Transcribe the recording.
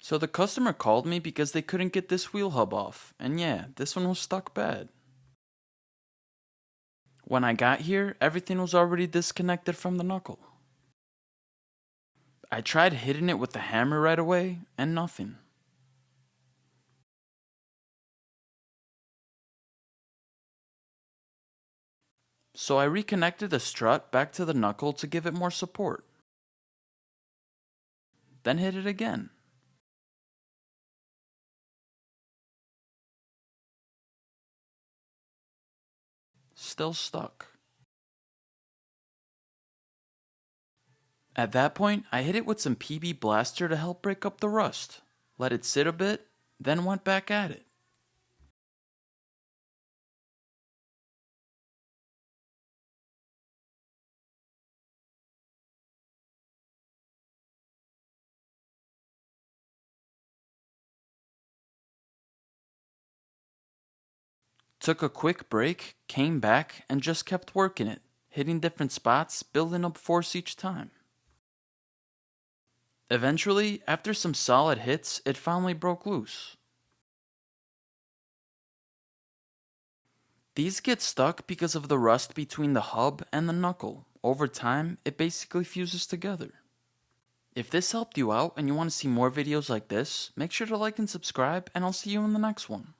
So the customer called me because they couldn't get this wheel hub off, and yeah, this one was stuck bad. When I got here, everything was already disconnected from the knuckle. I tried hitting it with the hammer right away, and nothing. So I reconnected the strut back to the knuckle to give it more support. Then hit it again. Still stuck. At that point, I hit it with some PB Blaster to help break up the rust, let it sit a bit, then went back at it. Took a quick break, came back, and just kept working it, hitting different spots, building up force each time. Eventually, after some solid hits, it finally broke loose. These get stuck because of the rust between the hub and the knuckle. Over time, it basically fuses together. If this helped you out and you want to see more videos like this, make sure to like and subscribe, and I'll see you in the next one.